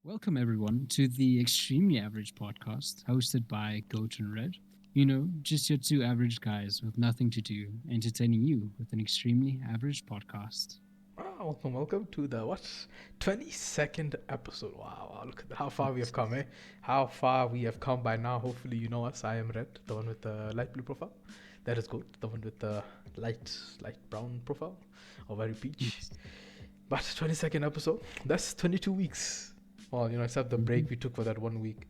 Welcome, everyone, to the Extremely Average podcast hosted by Goat and Red. You know, just your two average guys with nothing to do, entertaining you with an extremely average podcast. Welcome to the 22nd episode. Wow, look at how far we have come, eh? How far we have come by now. Hopefully, you know us. I am Red, the one with the light blue profile. That is Goat, the one with the light brown profile, or very peach. Yes. But 22nd episode, that's 22 weeks. Well, except the Mhm. break we took for that 1 week.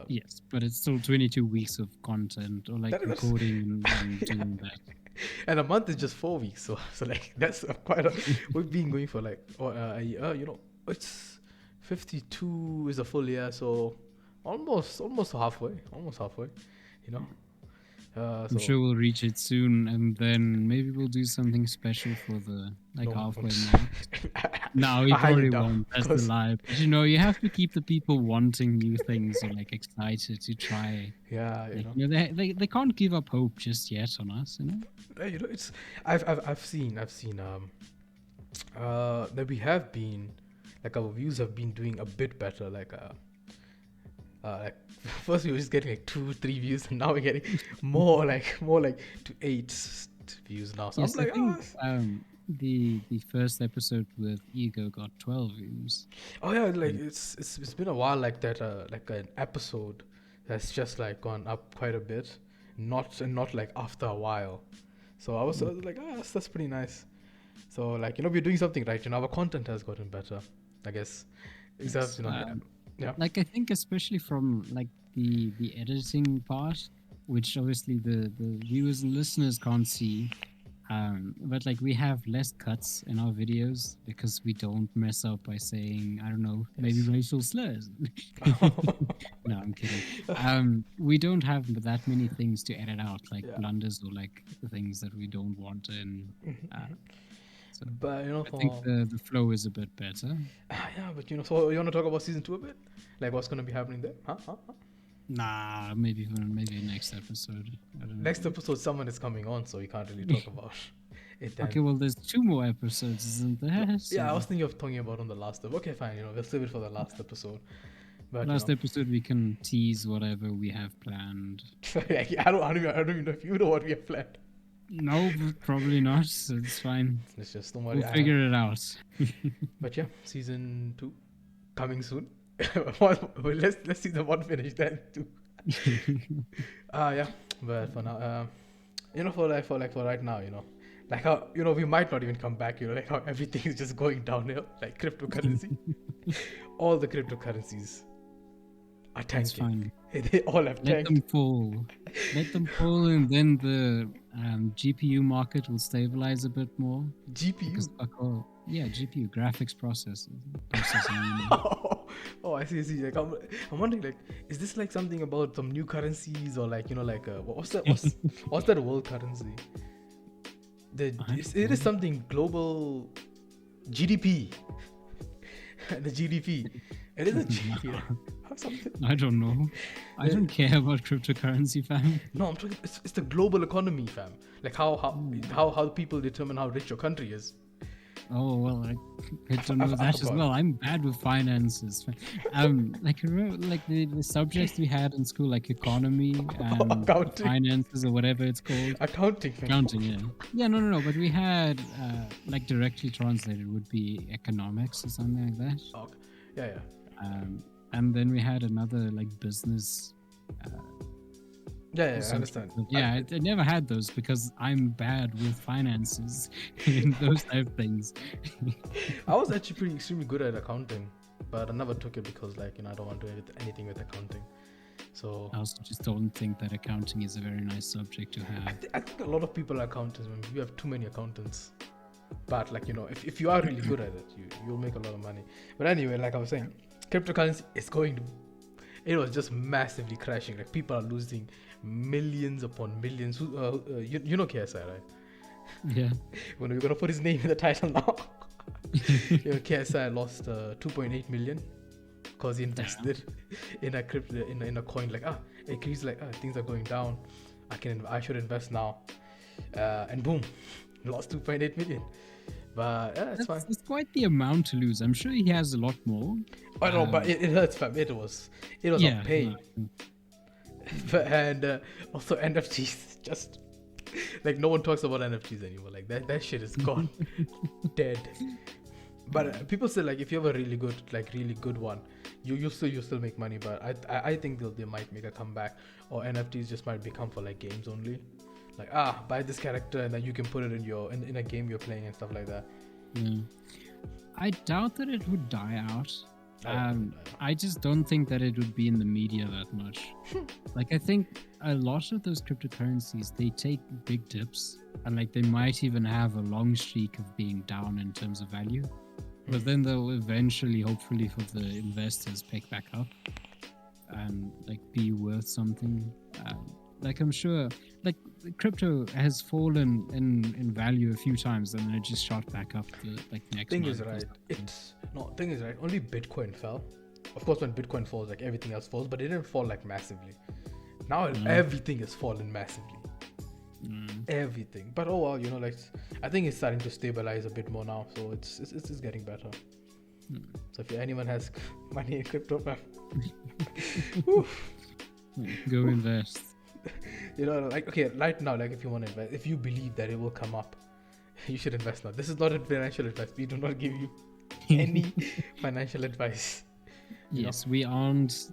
Yes, but it's still 22 weeks of content or like That's recording and yeah. doing that. And a month is just 4 weeks, so like that's quite a. We've been going for like a year. It's 52 is a full year, so almost halfway. You know, I'm so sure we'll reach it soon, and then maybe we'll do something special for the no, halfway don't. mark. No, we I highly probably doubt won't. That's the because lie. But you have to keep the people wanting new things or like excited to try. yeah, Like they can't give up hope just yet on us. it's I've seen that we have been like our views have been doing a bit better like first we were just getting like 2 3 views, and now we're getting more like to 8 views now, so I'm Yes, I like think the first episode with Ego got 12 views. oh yeah, like And it's been a while like that, like an episode that's just like gone up quite a bit, not like after a while. So I was like, that's pretty nice. So like, we're doing something right. Our content has gotten better, I guess. Except yes, yeah. like I think especially from like the editing part, which obviously the viewers and listeners can't see. But like we have less cuts in our videos because we don't mess up by saying, I don't know, maybe Yes. racial slurs. No, I'm kidding. We don't have that many things to edit out, like Yeah. blunders or like the things that we don't want in. Uh, so But I think for the flow is a bit better. yeah, but so you want to talk about season 2 a bit? Like what's gonna be happening there? Huh? Nah, maybe next episode. I don't Next episode, someone is coming on, so we can't really know. talk about it Okay, then. well, there's two more episodes, isn't there? Yeah, I So was thinking of talking about on the last episode. Okay, fine. We'll save it for the last episode. But last episode we can tease whatever we have planned. I don't even know if you know what we have planned. No, probably not. So it's fine. Let's just don't worry. We'll figure it out. But yeah, season 2 coming soon. Well, let's see the one finish then too. Yeah. But for now, for right now, like how we might not even come back. Like how everything is just going downhill, like cryptocurrency. All the cryptocurrencies are It's tanking. fine. They all have Let them tanked. fall. Let them fall, and then the GPU market will stabilize a bit more. Because, GPU. yeah, GPU, graphics processing unit. Oh, I see. Like I'm wondering, like, is this like something about some new currencies, or like like what's that world currency? It is something global GDP. The GDP. It is a GDP. Or something. I don't know. I don't care about cryptocurrency, fam. No, I'm talking. It's the global economy, fam. Like how people determine how rich your country is. Oh well, I don't know I that as forgot. well. I'm bad with finances. Like remember, like the subjects we had in school, like economy and Accounting. finances or whatever it's called. Accounting. Fam. Accounting, yeah. Yeah, no. But we had like directly translated would be economics or something like that. Okay. Yeah. And then we had another like business. Yeah, I subject. understand. But yeah, I never had those because I'm bad with finances and those type of things. I was actually pretty extremely good at accounting, but I never took it because I don't want to do anything with accounting. So I also just don't think that accounting is a very nice subject to have. I think a lot of people are accountants. Man. We have too many accountants. But if you are really good at it, you'll make a lot of money. But anyway, like I was saying, cryptocurrency is it was just massively crashing. Like people are losing millions upon millions. You know KSI, right? Yeah. When we're gonna put his name in the title now. KSI lost 2.8 million because he invested in a crypto in a coin. Like he's like things are going down. I should invest now, and boom, lost 2.8 million. But yeah, it's fine. That's quite the amount to lose. I'm sure he has a lot more. I know, but it hurts, fam. It was a Yeah. pain. And also NFTs, just like no one talks about NFTs anymore. Like that shit is gone, dead. But people say like if you have a really good one, you still make money. But I think they might make a comeback, or NFTs just might become for like games only. Like buy this character and then you can put it in a game you're playing and stuff like that. Yeah. I doubt that it would die out. I just don't think that it would be in the media that much. Like I think a lot of those cryptocurrencies, they take big dips, and like they might even have a long streak of being down in terms of value, but then they'll eventually, hopefully for the investors, pick back up and like be worth something. Like I'm sure, like crypto has fallen in value a few times, and then it just shot back up the like next Thing month. is right. Thing is right. Only Bitcoin fell. Of course, when Bitcoin falls, like everything else falls, but it didn't fall like massively. Now everything has fallen massively. Everything. But oh well, like I think it's starting to stabilize a bit more now, so it's getting better. So if anyone has money in crypto, fam, go invest. Like okay, right now, like if you want to invest, if you believe that it will come up, you should invest now. This is not a financial advice. We do not give you any financial advice. Yes, we aren't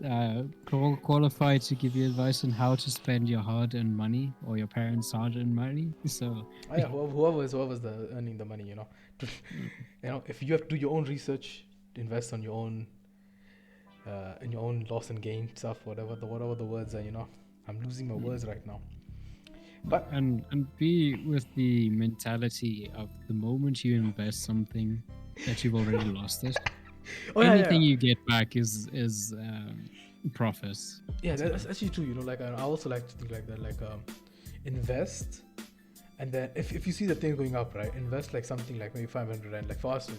qualified to give you advice on how to spend your hard-earned money or your parents' hard-earned money. So yeah, whoever's earning the money, if you have to do your own research, invest on your own, in your own loss and gain stuff, whatever the words are, I'm losing my words right now. But and be with the mentality of the moment you invest something that you've already lost it. Anything you get back is profits. Yeah, that's actually true. Like I also like to think like that. Like invest, and then if you see the thing going up, right, invest like something like maybe 500 rand. Like for us,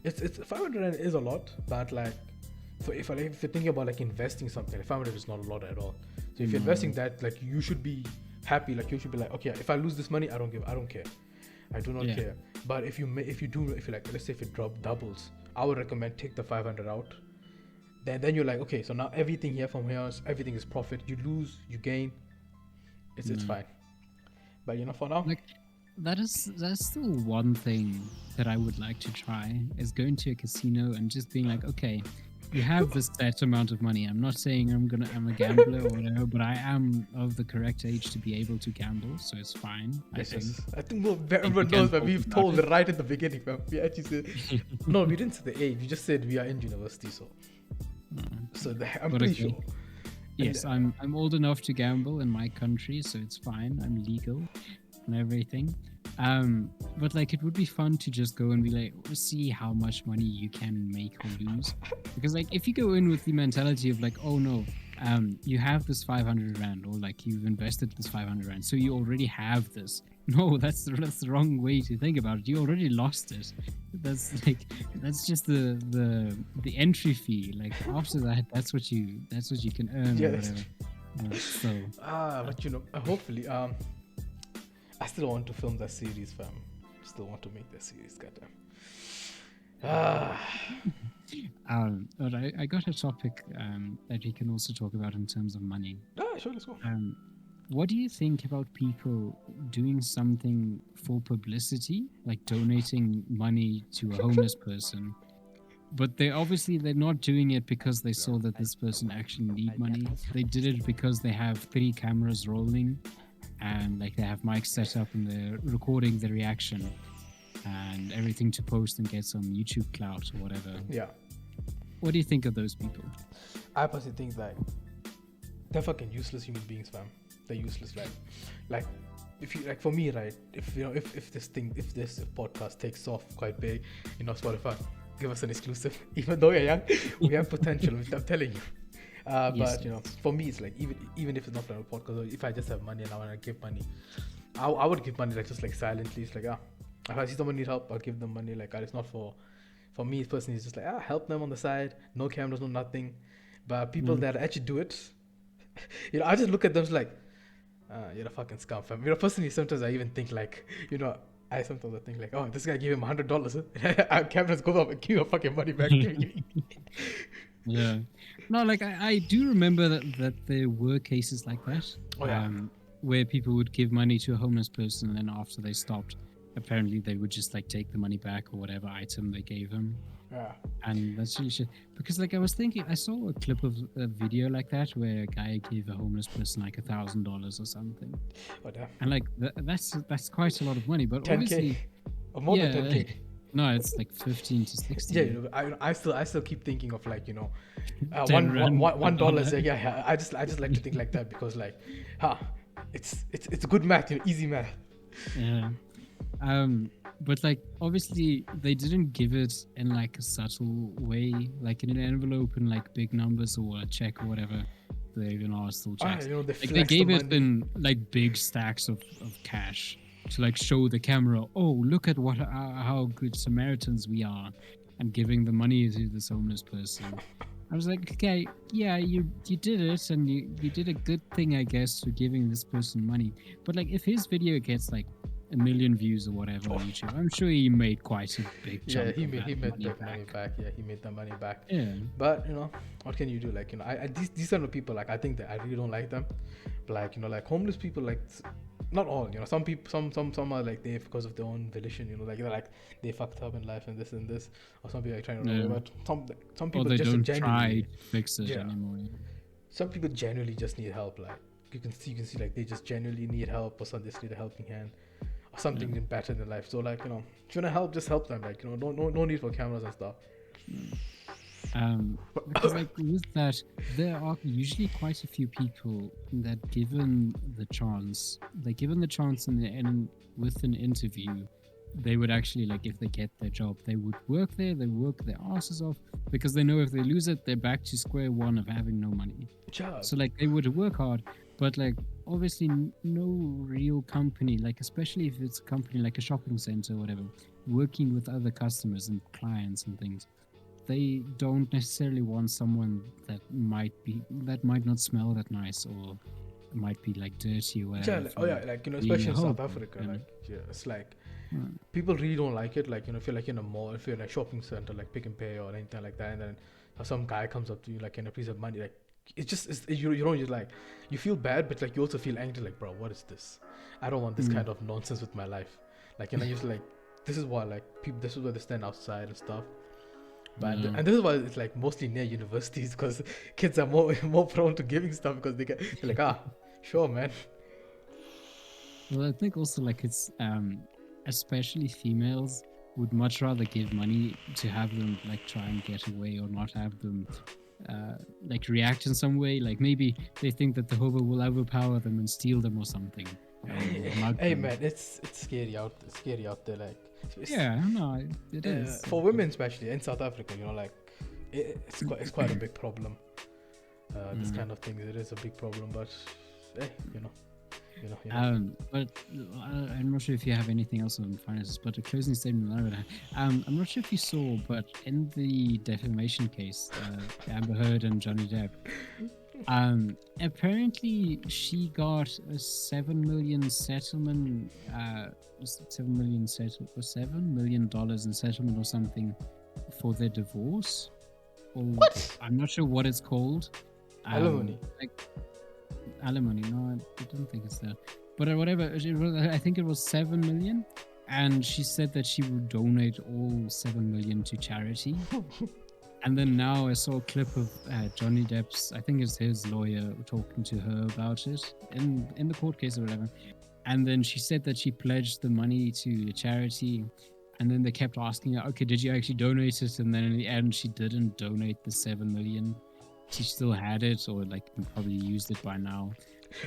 it's 500 rand is a lot, but like if you're thinking about like investing something, like 500 is not a lot at all. So if you're investing that, like you should be happy. Like you should be like, okay, if I lose this money, I don't care. I do not care. But if you like, let's say if it doubles, I would recommend take the 500 out. Then you're like, okay, so now everything here from here, everything is profit. You lose, you gain. It's fine. But for now, like that's still one thing that I would like to try is going to a casino and just being like, okay, you have this set amount of money. I'm not saying I'm a gambler or whatever, but I am of the correct age to be able to gamble, so it's fine. I think everyone knows that we've told right at the beginning. We actually said no, we didn't say the age. We just said we are in university, so I'm pretty sure. Yes, I'm old enough to gamble in my country, so it's fine. I'm legal and everything. But like it would be fun to just go and be like, see how much money you can make or lose, because like if you go in with the mentality of like, oh no, you have this 500 rand, or like you've invested this 500 rand, so you already have this. No, that's the wrong way to think about it. You already lost it. That's just the entry fee. Like after that, that's what you can earn. Yeah, or whatever. But hopefully I still want to film that series, fam. Still want to make that series, goddamn. But I got a topic that we can also talk about in terms of money. Sure, let's go. What do you think about people doing something for publicity, like donating money to a homeless person? But they're not doing it because they saw that this person actually need money. They did it because they have 3 cameras rolling, and like they have mics set up and they're recording the reaction and everything to post and get some YouTube clout or whatever. Yeah. What do you think of those people? I personally think that they're fucking useless human beings, fam. They're useless, like if you like for me, right? If this podcast takes off quite big, Spotify, give us an exclusive. Even though you're young, we have potential. I'm telling you. But for me, it's like even if it's not for a podcast, or if I just have money and I want to give money, I would give money like just like silently. It's like if I see someone need help, I'll give them money. Like it's not for me personally. It's just like help them on the side. No cameras, no nothing. But people that actually do it, I just look at them like you're a fucking scum, fam. Personally, sometimes I even think like I sometimes think like, oh, this guy gave him $100. Our cameras go up and give your fucking money back. Give me. Yeah. No, like I do remember that there were cases like that. Oh yeah. Where people would give money to a homeless person and then after they stopped, apparently they would just like take the money back or whatever item they gave them. Yeah. And that's really shit. Because like I was thinking, I saw a clip of a video like that where a guy gave a homeless person like $1,000 or something. Oh damn. And like that's quite a lot of money. But 10K. obviously, Or more yeah, than 10K. no, it's like 15 to 16. Yeah, you know, I still keep thinking of like, you know, 10 rand, $1. Yeah. I just like to think like that because like, it's good math, you know, easy math. Yeah. But like obviously they didn't give it in like a subtle way, like in an envelope in like big numbers or a check or whatever. They even are still checks. You know, Like they gave it in like big stacks of cash to like show the camera, oh, look at what how good Samaritans we are, and giving the money to this homeless person. I was like, okay, yeah, you did it, and you did a good thing, I guess, for giving this person money. But like, if his video gets like 1 million views or whatever on YouTube, I'm sure he made quite a big chunk. Yeah, he made that money back. Yeah, he made that money back. Yeah. But you know, what can you do? Like, you know, these kind of people, like, I think that I really don't like them. Like, you know, like homeless people, like, not all, you know, some people, some are like there because of their own volition, you know, like they're like they fucked up in life and this, or some people are trying to run away, but some people they just don't genuinely try to fix it anymore. Yeah. Some people genuinely just need help. Like you can see like they just genuinely need help, or some just need a helping hand, or something better in their life. So like, you know, if you wanna help, just help them. Like, you know, no need for cameras and stuff. Because like with that, there are usually quite a few people that given the chance and with an interview, they would actually, like, if they get their job, they would work there, they work their asses off, because they know if they lose it, they're back to square one of having no money. So like they would work hard, but like obviously no real company, like especially if it's a company like a shopping center or whatever, working with other customers and clients and things, they don't necessarily want someone that might not smell that nice or might be like dirty or whatever. Like, you know, especially in South Africa, like, yeah, it's like people really don't like it. Like, you know, if you're like in a mall, if you're in a shopping center, like Pick and Pay or anything like that, and then some guy comes up to you like in a piece of money, like you don't just like, you feel bad, but like you also feel angry, like, bro, what is this? I don't want this kind of nonsense with my life. Like, you know, just like, this is why like people, this is why they stand outside and stuff. But and this is why it's like mostly near universities, because kids are more prone to giving stuff because they're like, sure, man. Well, I think also like it's especially females would much rather give money to have them like try and get away, or not have them like react in some way. Like maybe they think that the hobo will overpower them and steal them or something. Hey man, it's scary out there. Like, it is for women, especially in South Africa. You know, like it's quite a big problem. This kind of thing, it is a big problem. But you know. But I'm not sure if you have anything else on finances, but a closing statement that I would have. I'm not sure if you saw, but in the defamation case, Amber Heard and Johnny Depp, apparently she got a $7 million settlement, $7 million in settlement or something for their divorce. Or what? I'm not sure what it's called. Alimony. Alimony. No, I don't think it's that. But whatever, I think it was 7 million, and she said that she would donate all 7 million to charity. And then now I saw a clip of Johnny Depp's, I think it's his lawyer, talking to her about it in the court case or whatever. And then she said that she pledged the money to a charity. And then they kept asking her, okay, did you actually donate it? And then in the end, she didn't donate the 7 million. She still had it, or like probably used it by now.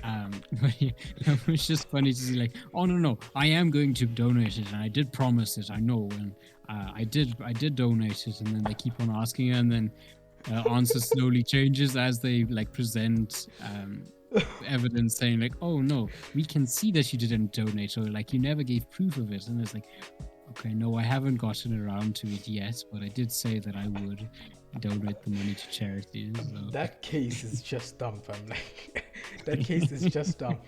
But yeah, it was just funny to see, like, oh no, I am going to donate it, and I did promise it, I know, and I did donate it. And then they keep on asking her, and then answer slowly changes as they like present evidence, saying like, oh no, we can see that you didn't donate, or like you never gave proof of it. And it's like, okay, no, I haven't gotten around to it yet, but I did say that I would donate the money to charities. So. That case is just dumb, fam. Like, that case is just dumb.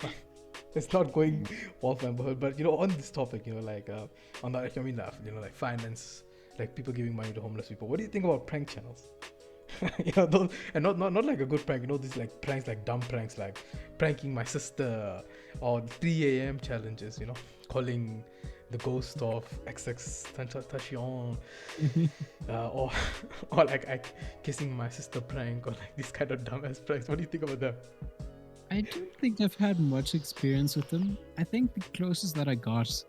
It's not going off my board, but on this topic, on that, I mean, like finance, like people giving money to homeless people. What do you think about prank channels? Those, and not like a good prank. These like pranks, like dumb pranks, like pranking my sister, or 3 a.m. challenges. Calling the ghost of XX Tentation, or or like kissing my sister prank, or like these kind of dumbass pranks. What do you think about them? I don't think I've had much experience with them. I think the closest that I got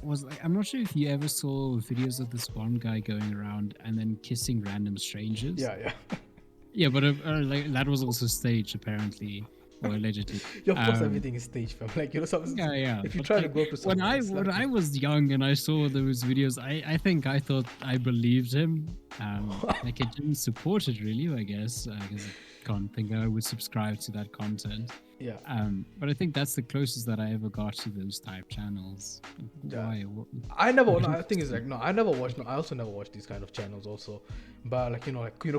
was like, I'm not sure if you ever saw videos of this one guy going around and then kissing random strangers. Yeah. Yeah, but like that was also staged apparently, or allegedly. Yeah, of course, everything is staged, fam. Like Yeah. if you But try to like, go up to someone, when I was young and I saw those videos, I think I thought I believed him. Like I didn't support it really, I guess. I can't think I would subscribe to that content. yeah. But I think that's the closest that I ever got to those type channels. Yeah. Why? I never. No, I think it's like no. I never watched. No, I also never watched these kind of channels. Also, but like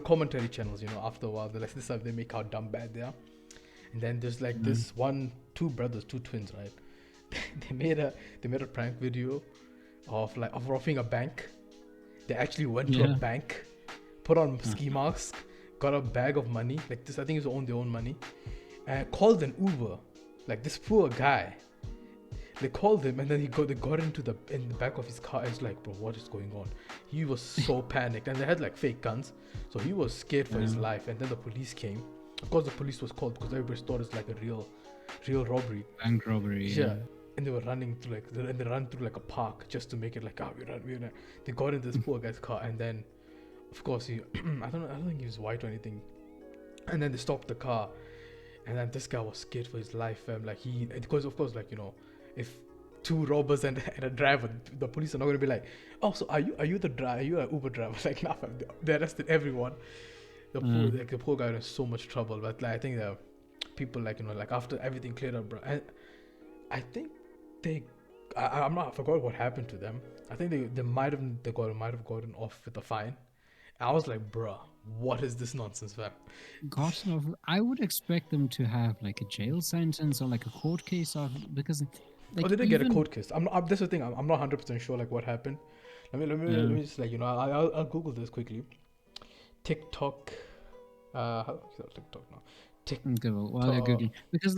commentary channels. After a while, they're like this stuff. They make how dumb bad they are. And then there's like this two brothers, two twins, right? they made a prank video of robbing a bank. They actually went to a bank, put on ski mask, got a bag of money. Like this, I think it's their own money, and called an Uber. Like this poor guy. They called him and then they got in the back of his car. It's like, bro, what is going on? He was so panicked, and they had like fake guns, so he was scared for his life. And then the police came. Of course, the police was called because everybody thought it's like a real robbery, bank robbery. Yeah. And they were running through they ran through like a park just to make it like we run. They got in this poor guy's car, and then, of course, he I don't think he was white or anything. And then they stopped the car, and then this guy was scared for his life. Because of course, if two robbers and a driver, the police are not going to be like, oh, so are you the driver? Are you an Uber driver? Like, nah, fam, they arrested everyone. The poor guy was in so much trouble. But I think that people after everything cleared up, bro. And I think I forgot what happened to them. I think they might have gotten off with a fine. I was like, bruh, what is this nonsense, fam? Gotten off. I would expect them to have like a jail sentence or like a court case because. Like, they didn't get a court case. That's the thing. I'm not 100% sure like what happened. Let me just I'll Google this quickly. TikTok. How is TikTok now? Okay, well, they're Googling because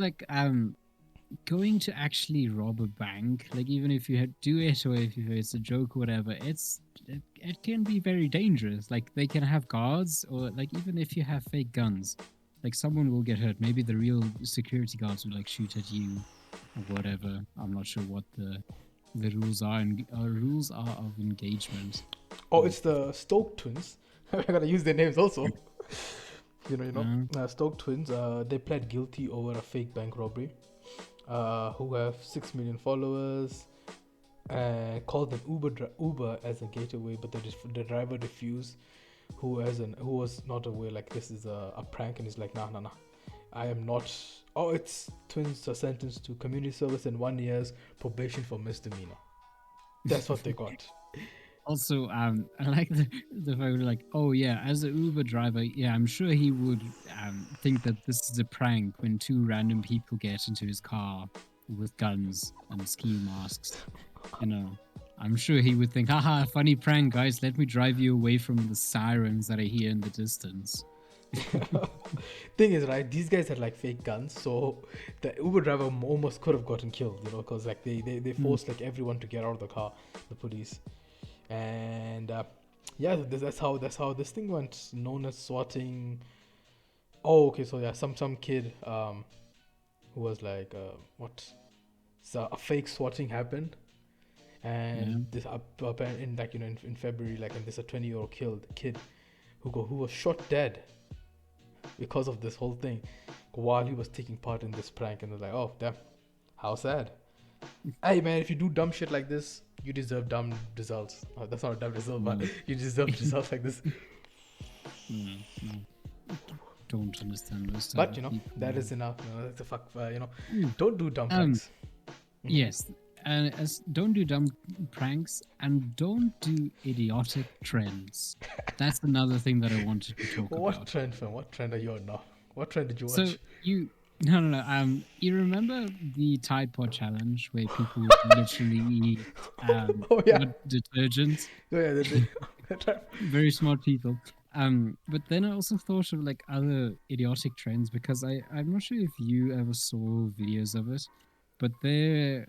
going to actually rob a bank, like even if you do it or if it's a joke or whatever, it can be very dangerous. Like they can have guards, or like even if you have fake guns, like someone will get hurt. Maybe the real security guards will like shoot at you or whatever. I'm not sure what the rules are and rules are of engagement. Oh, it's the StokesTwins. I gotta use their names also. StokesTwins. They pled guilty over a fake bank robbery. Who have 6 million followers, called an Uber as a getaway, but the driver refused. Who was not aware like this is a prank, and he's like, nah, I am not. Oh, it's twins are sentenced to community service and 1 year's probation for misdemeanor. That's what they got. Also, I like the fact like, oh yeah, as an Uber driver, yeah, I'm sure he would think that this is a prank when two random people get into his car with guns and ski masks. I'm sure he would think, haha, funny prank, guys. Let me drive you away from the sirens that I hear in the distance. Thing is, right, these guys had like fake guns, so the Uber driver almost could have gotten killed, because like they forced like everyone to get out of the car, the police. And that's how this thing went, known as swatting. Oh, okay, so yeah, some kid who was like so a fake swatting happened, and this in February, and there's a 20-year-old kid who was shot dead because of this whole thing while he was taking part in this prank. And they're like, oh damn, how sad. Hey man, if you do dumb shit like this, you deserve dumb results. Oh, that's not a dumb result, but you deserve results like this. Don't understand those stuff. But that is enough. That's a fuck. Don't do dumb pranks. Yes, and don't do dumb pranks and don't do idiotic trends. That's another thing that I wanted to talk about. What trend, fam? What trend are you on now? What trend did you watch? So No. You remember the Tide Pod challenge where people would literally eat Oh yeah, what detergent? oh yeah. That's right. Very smart people. But then I also thought of like other idiotic trends because I'm not sure if you ever saw videos of it, but there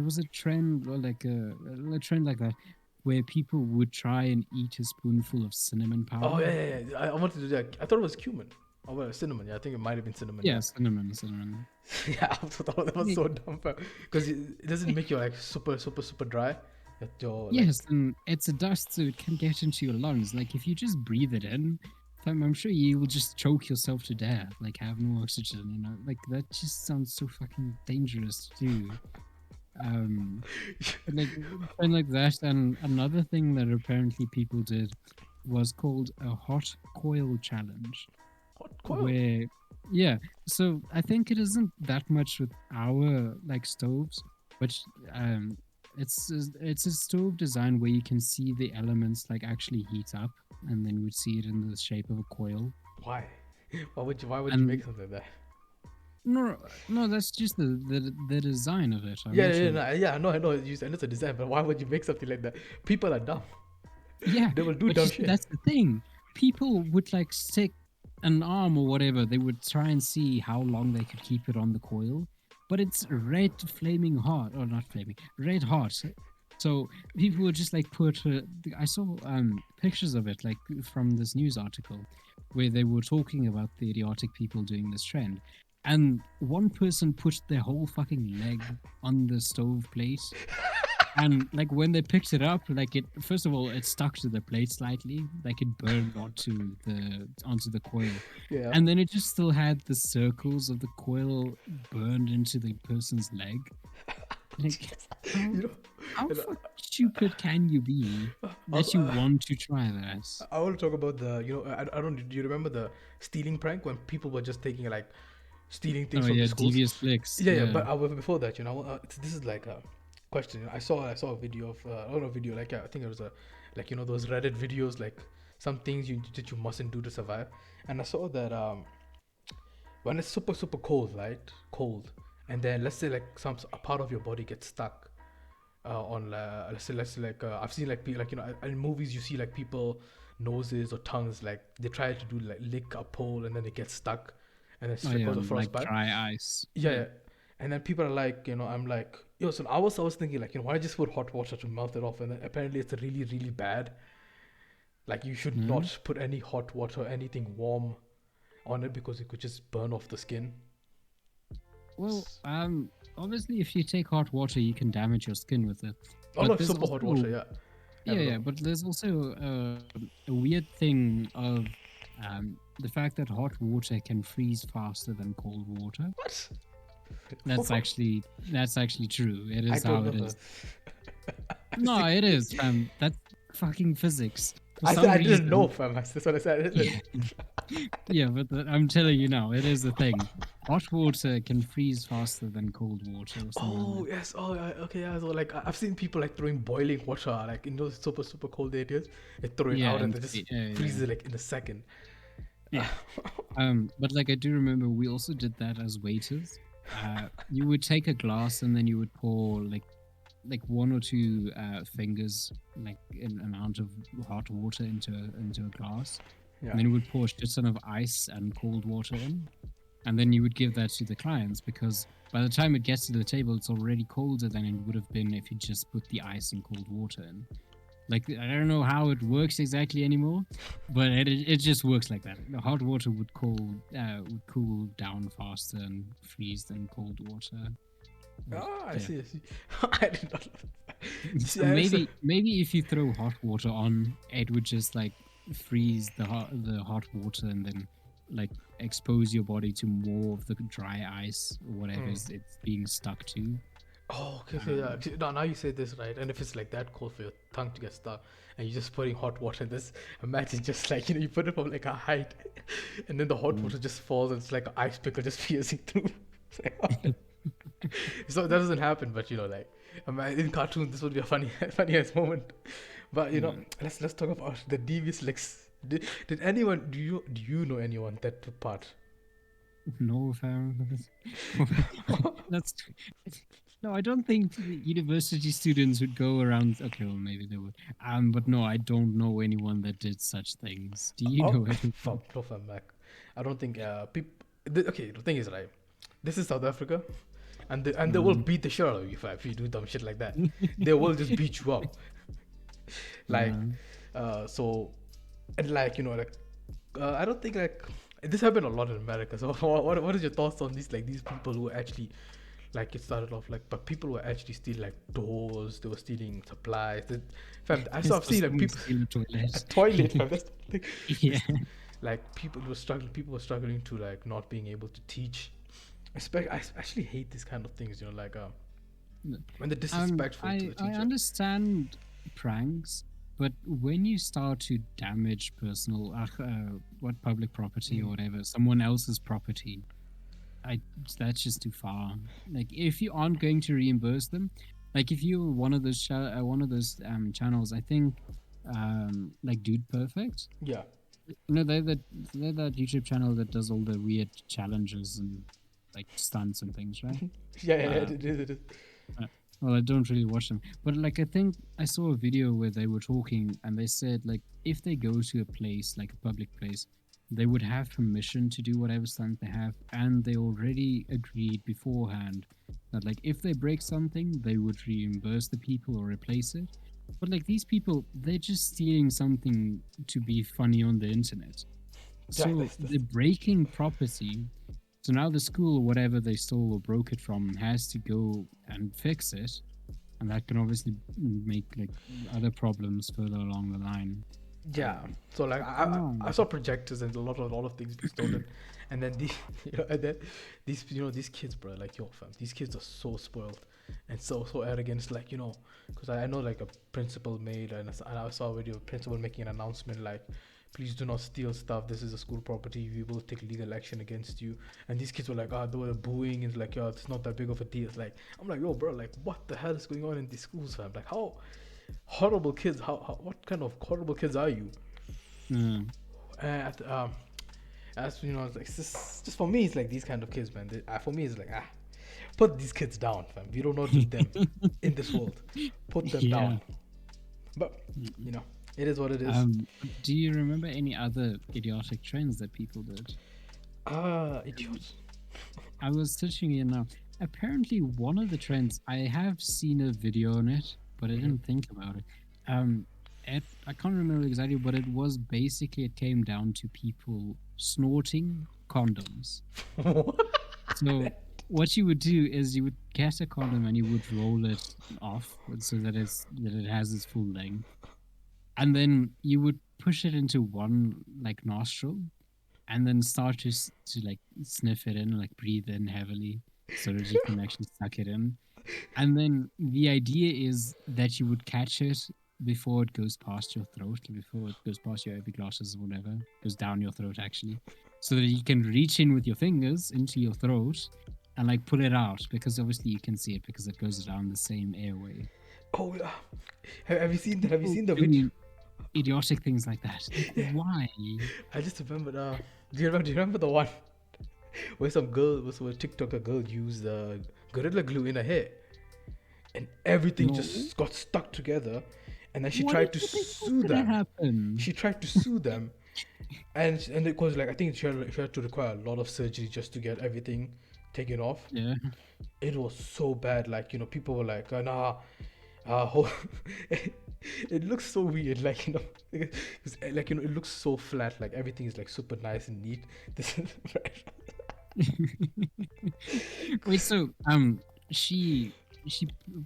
was a trend or like a trend like that where people would try and eat a spoonful of cinnamon Oh powder. yeah. I wanted to do that. I thought it was cumin. Oh well, cinnamon. Yeah, I think it might have been cinnamon. Yeah, Yeah. cinnamon. Yeah, I thought that was Like, so dumb, because it doesn't make you like super dry. Your like, yes, and it's a dust, so it can get into your lungs. Like if you just breathe it in, I'm sure you will just choke yourself to death. Like have no oxygen, you know. Like that just sounds so fucking dangerous to do. Um, but like something like that, and another thing that apparently people did was called a hot coil challenge, hot coil. where yeah. So I think it isn't that much with our like stoves, but um, it's a stove design where you can see the elements like actually heat up, and then you would see it in the shape of a coil. Why? Why would you make And something like that? no, no, that's just the design of it. I'm Yeah, not yeah, sure. no, yeah. I know. I know it's a design, but why would you make something like that? People are dumb. Yeah, They will do but you dumb see, shit. that's the thing. People would like stick an arm or whatever. They would try and see how long they could keep it on the coil, but it's red flaming hot, or not flaming, red hot. So people would just like put. I saw pictures of it, like from this news article, where they were talking about the idiotic people doing this trend, and one person put their whole fucking leg on the stove plate, and like when they picked it up, like it first of all it stuck to the plate slightly, like it burned onto the coil, Yeah. and then it just still had the circles of the coil burned into the person's leg. Like how You know, how and, fucking stupid can you be that you uh, want to try that? I want to talk about the, I don't, do you remember the stealing prank when people were just taking like stealing things Oh from the yeah, schools? devious flicks. Yeah, Yeah. but before that, this is like a question. I saw a video of, not a video, like I think it was a, like, those Reddit videos, like some things that you mustn't do to survive. And I saw that when it's super cold, right? Cold, and then let's say like a part of your body gets stuck on, let's say like, I've seen like people, like, in movies you see like people noses or tongues, like they try to do like lick a pole and then they get stuck, and it's Oh like yeah, cause of on, like frostbite. dry ice. Yeah, Yeah. yeah. And then people are like, I'm like, so I was thinking like, why just put hot water to melt it off? And then apparently it's really bad. Like you should Mhm. not put any hot water, anything warm on it, because it could just burn off the skin. Well, obviously, if you take hot water, you can damage your skin with it. Oh But no, there's super hot water, also yeah. I yeah, don't yeah. know. But there's also a weird thing of the fact that hot water can freeze faster than cold water. What? That's actually that's actually true. It I is don't how know, it man. is. No, it is. That's fucking physics. For I said some I didn't know, reason, fam. That's what I said. I yeah, didn't. yeah. But I'm telling you now, it is a thing. Hot water can freeze faster than cold water or something like Oh that. yes. Oh yeah. Okay. Yeah. So like I've seen people like throwing boiling water like in those super cold areas. They throw it Yeah, out and and they just yeah. freeze it like in a second. Yeah. But like I do remember we also did that as waiters. You would take a glass and then you would pour like one or two fingers, like an amount of hot water into a glass, Yeah. and then you would pour a shit ton of ice and cold water in, and then you would give that to the clients because by the time it gets to the table, it's already colder than it would have been if you just put the ice and cold water in. Like I don't know how it works exactly anymore, but it just works like that. The hot water would cool down faster and freeze than cold water. But, Ah, I yeah. see. I see. I did not know that. See, So I also. maybe if you throw hot water on, it would just like freeze the hot water and then like expose your body to more of the dry ice or whatever Mm. it's being stuck to. Oh, okay, yeah. Um, See, now you say this right, and if it's like that cold for your tongue to get stuck, and you're just putting hot water in this, imagine just like, you put it from like a height, and then the hot mm. water just falls, and it's like an ice pickle just piercing through. It's like, oh. So that doesn't happen, but like, in cartoons this would be a funniest moment. But Yeah. let's talk about the devious licks. Did anyone, do you know anyone that took part? No, fam. That's no. I don't think the university students would go around. Okay, well, maybe they would. But no, I don't know anyone that did such things. Do you Oh, know anyone? fuck, no, fam, like, I don't think people. Okay, the thing is, right? This is South Africa, and they will Mm. beat the shit out of you if you do dumb shit like that. They will just beat you up. Like, Yeah. so, and like like, I don't think like this happened a lot in America. So what is your thoughts on these like these people who actually like it started off like but people were actually stealing like doors, they were stealing supplies. Fam, It's I've just seen like someone people steal a a toilet. toilet, fam. That's the thing. Yeah. This, like people were struggling to like not being able to teach. I actually hate these kind of things, like when they're disrespectful to the I teacher. understand pranks, but when you start to damage personal, what public property or Mm. whatever, someone else's property, I that's just too far. Like if you aren't going to reimburse them, like if you're one of those channels, I think like Dude Perfect, Yeah. they're that YouTube channel that does all the weird challenges and like stunts and things, right? Yeah, Uh, it is. Uh, well, I don't really watch them, but like I think I saw a video where they were talking and they said like if they go to a place like a public place, they would have permission to do whatever stunt they have, and they already agreed beforehand that like if they break something, they would reimburse the people or replace it. But like these people, they're just stealing something to be funny on the internet. Yeah, So that's they're breaking property, so now the school, whatever they stole or broke it from, has to go and fix it, and that can obviously make like other problems further along the line. yeah. So like I don't know. I saw projectors and a lot of things being stolen, and then these and then these kids, bro, like yo fam, these kids are so spoiled and so arrogant. It's like because I know like a principal made and I saw a video of principal making an announcement like, please do not steal stuff. This is a school property. We will take legal action against you. And these kids were like, they were booing. And it's like, yo, it's not that big of a deal. It's like, I'm like, yo, bro, like, what the hell is going on in these schools, fam? Like, how horrible kids? What kind of horrible kids are you? Mm. And as it's like just for me, it's like these kind of kids, man. For me, it's like put these kids down, fam. We do not need them in this world. Put them Yeah. down. But Mm. you know, it is what it is. Um, do you remember any other idiotic trends that people did? Idiots. I was searching here now. Apparently, one of the trends, I have seen a video on it, but I Mhm. didn't think about it. Um, I can't remember exactly, but it was basically it came down to people snorting condoms. So what you would do is you would get a condom and you would roll it off so that it has its full length, and then you would push it into one like nostril, and then start to like sniff it in, like breathe in heavily, so that you can actually suck it in. And then the idea is that you would catch it before it goes past your throat, before it goes past your epiglottis or whatever, goes down your throat actually, so that you can reach in with your fingers into your throat and like pull it out, because obviously you can see it because it goes down the same airway. Oh yeah. Have you seen that? Have you People seen the video? doing idiotic things like that. Like, Yeah. why? I just remembered. Do you remember the one where some girl was a TikToker girl used gorilla glue in her hair, and everything No. just got stuck together, and then she What tried did to you think was sue gonna them. happen? She tried to sue them, and it was like I think she had to require a lot of surgery just to get everything taken off. Yeah. It was so bad. Like people were like, nah. It looks so weird, like like it looks so flat. Like everything is like super nice and neat. This is Wait, so she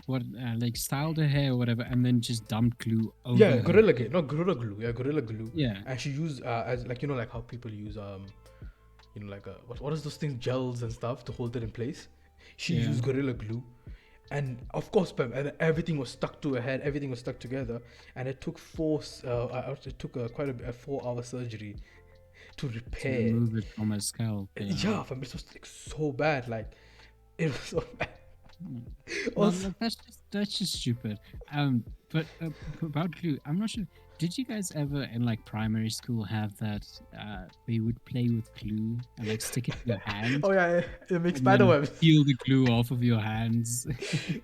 what like styled her hair or whatever, and then just dumped glue over yeah, her gorilla glue, hair. not gorilla glue. Yeah, gorilla glue. Yeah, And she used as like like how people use like what is those things, gels and stuff to hold it in place. She yeah. used gorilla glue, and of course, and everything was stuck to her head. Everything was stuck together, and it took it took quite a 4-hour surgery to To repair. remove it from her scalp. Yeah. Yeah, fam, it was like so bad. Like it was so bad. Mm. Well, Also, that's just stupid. Um, But about glue, I'm not sure. Did you guys ever in like primary school have that where you would play with glue and like stick it to your hand Oh yeah, it makes and spider then webs. peel the glue off of your hands?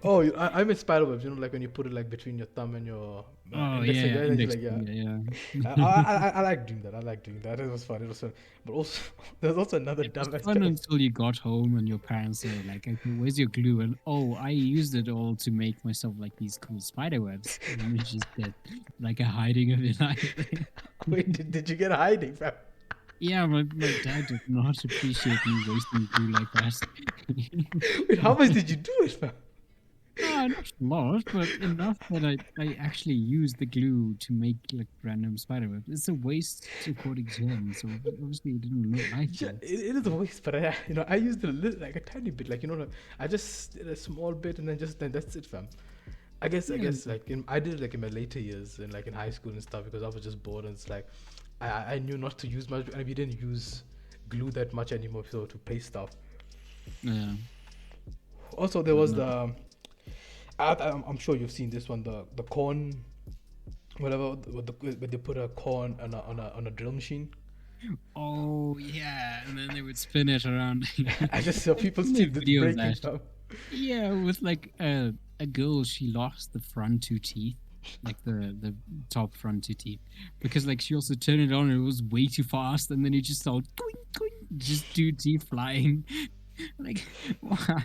Oh, I made spider webs. You know, like when you put it like between your thumb and your Oh index yeah, finger, yeah, and then you index like yeah. finger, I yeah. like doing that. I like doing that. It was fun. It was fun. But also, there's also another It was dumbass fun challenge. until you got home and your parents were like, "Okay, where's your glue?" And oh, I used it all to make myself like these cool spider webs. And you just get like a hiding of your life. Wait, did you get a hiding, fam? Yeah, my dad did not appreciate me wasting glue like that. Wait, how much did you do it, fam? Not a lot, but enough that I actually used the glue to make like random spider webs. It's a waste according to him, so obviously he didn't like Yeah, it. it is a waste, but I used it a little, like a tiny bit, like I just did a small bit, and then that's it, fam. I Yeah, guess like I did it like in my later years and like in high school and stuff because I was just bored and it's like I knew not to use much and we didn't use glue that much anymore so to paste stuff. yeah, Also, there but was no. I'm sure you've seen this one, the corn, whatever, where they put a corn on a drill machine. Oh yeah, and then they would spin it around. I just saw I've people seen a still video of breaking that. stuff. Yeah, with like a girl, she lost the front two teeth, like the top front two teeth, because like she also turned it on and it was way too fast, and then you just saw twink, twink, just two teeth flying. Like, why?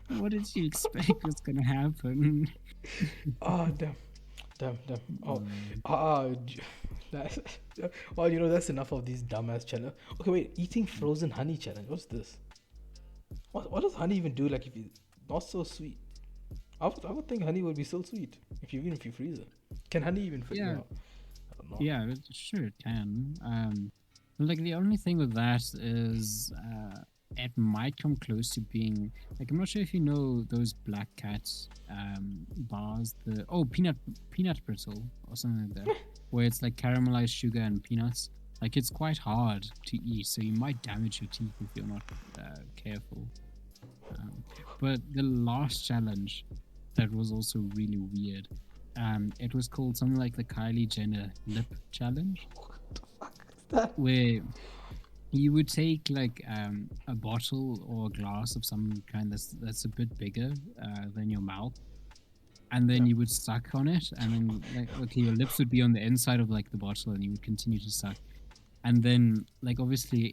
What did she expect was gonna happen? Oh damn, damn. Oh, Mm. that's, well, that's enough of these dumbass challenge. Okay, wait, eating frozen honey challenge. What's this? What does honey even do? Like if it's not so sweet, I would think honey would be so sweet even if you freeze it. Can honey even freeze? Yeah, No, I don't know. yeah, sure it can. Like the only thing with that is it might come close to being like I'm not sure if you know those black cat bars, the peanut brittle or something like that, where it's like caramelized sugar and peanuts. Like it's quite hard to eat, so you might damage your teeth if you're not careful. Um, but the last challenge that was also really weird. It was called something like the Kylie Jenner lip challenge, where you would take like a bottle or a glass of some kind that's a bit bigger than your mouth, and then Yeah. you would suck on it, and then like okay, your lips would be on the inside of like the bottle, and you would continue to suck, and then like obviously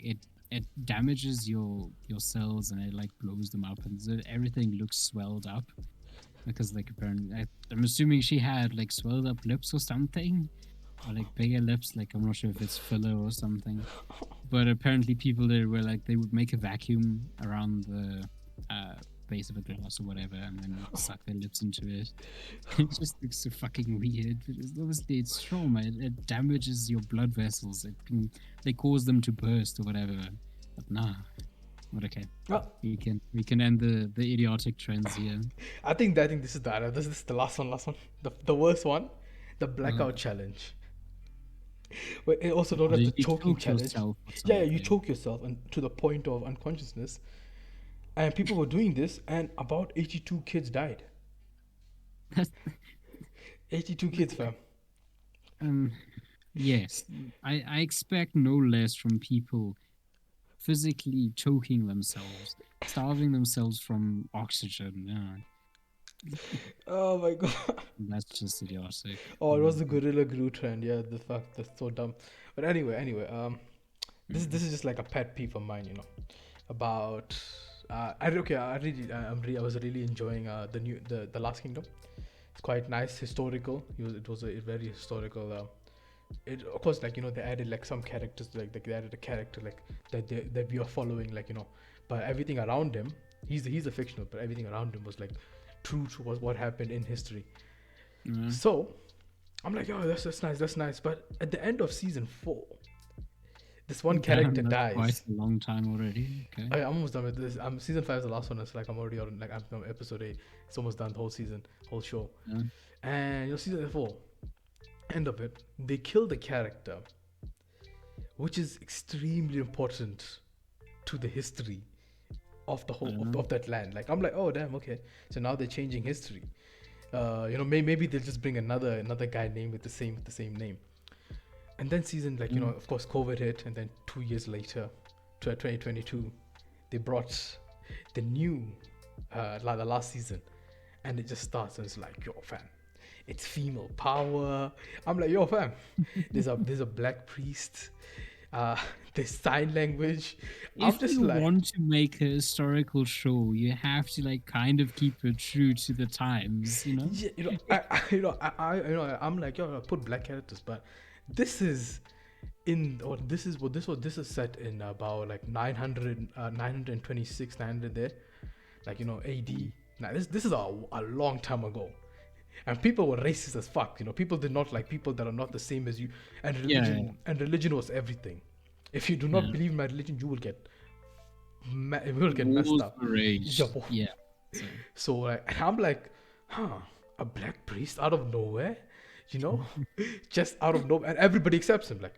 it damages your cells and it like blows them up, and so everything looks swelled up because like apparently I'm assuming she had like swelled up lips or something, or like bigger lips. Like I'm not sure if it's filler or something, but apparently people there were like they would make a vacuum around the base of a glass or whatever, and then suck their lips into it. It just looks so fucking weird because obviously it's trauma. It damages your blood vessels. It can they cause them to burst or whatever. But nah, but okay. Oh, We can end the idiotic trends here. I think this is the last one, the worst one, the Uh, blackout challenge. Wait, it also known or as did the you choking choke challenge. yourself or Yeah, you something? choke yourself and to the point of unconsciousness. And people were doing this, and about 82 kids died. That's 82 kids, fam. um yes. I expect no less from people physically choking themselves, starving themselves from oxygen. Yeah, Oh my god. that's just idiotic. Oh, it was Mm, the gorilla glue trend. Yeah, the fact that's so dumb. But anyway, this mm. is just like a pet peeve of mine, about I was really enjoying the Last Kingdom. It's quite nice, historical. It was a very historical. It of course like they added like some characters like they added a character like that we are following but everything around him, he's a fictional, but everything around him was like true to what happened in history. Yeah. So I'm like, oh, that's nice. But at the end of season 4, this one character Damn, that's quite dies. a long time already. Okay. I'm almost done with this. Season 5 is the last one. It's like I'm already on like I'm on episode 8. It's almost done the whole season, whole show. Yeah. And season 4, end of it, they kill the character, which is extremely important to the history of the I whole don't know. of that land. Like I'm like, oh damn, okay. So now they're changing history. Maybe they'll just bring another guy name with the same name. And then season, like, of course, COVID hit, and then 2 years later, 2022, they brought the new, the last season, and it just starts, and it's like, yo, fam, it's female power. I'm like, yo, fam, there's a black priest, uh, there's sign language. I'm If just you like, want to make a historical show, you have to like kind of keep it true to the times, you know? yeah, I'm like, yo, I put black characters, but this is this is set in about like 900, 926, 900 there, like, AD. Now this is a long time ago, and people were racist as fuck. People did not like people that are not the same as you, and Yeah, religion was everything. If you do not yeah. believe in my religion, you will get messed Walls up. were raised. Yeah, Yeah. So, so like, and I'm like, a black priest out of nowhere, you know, just out of nowhere, and everybody accepts him. Like,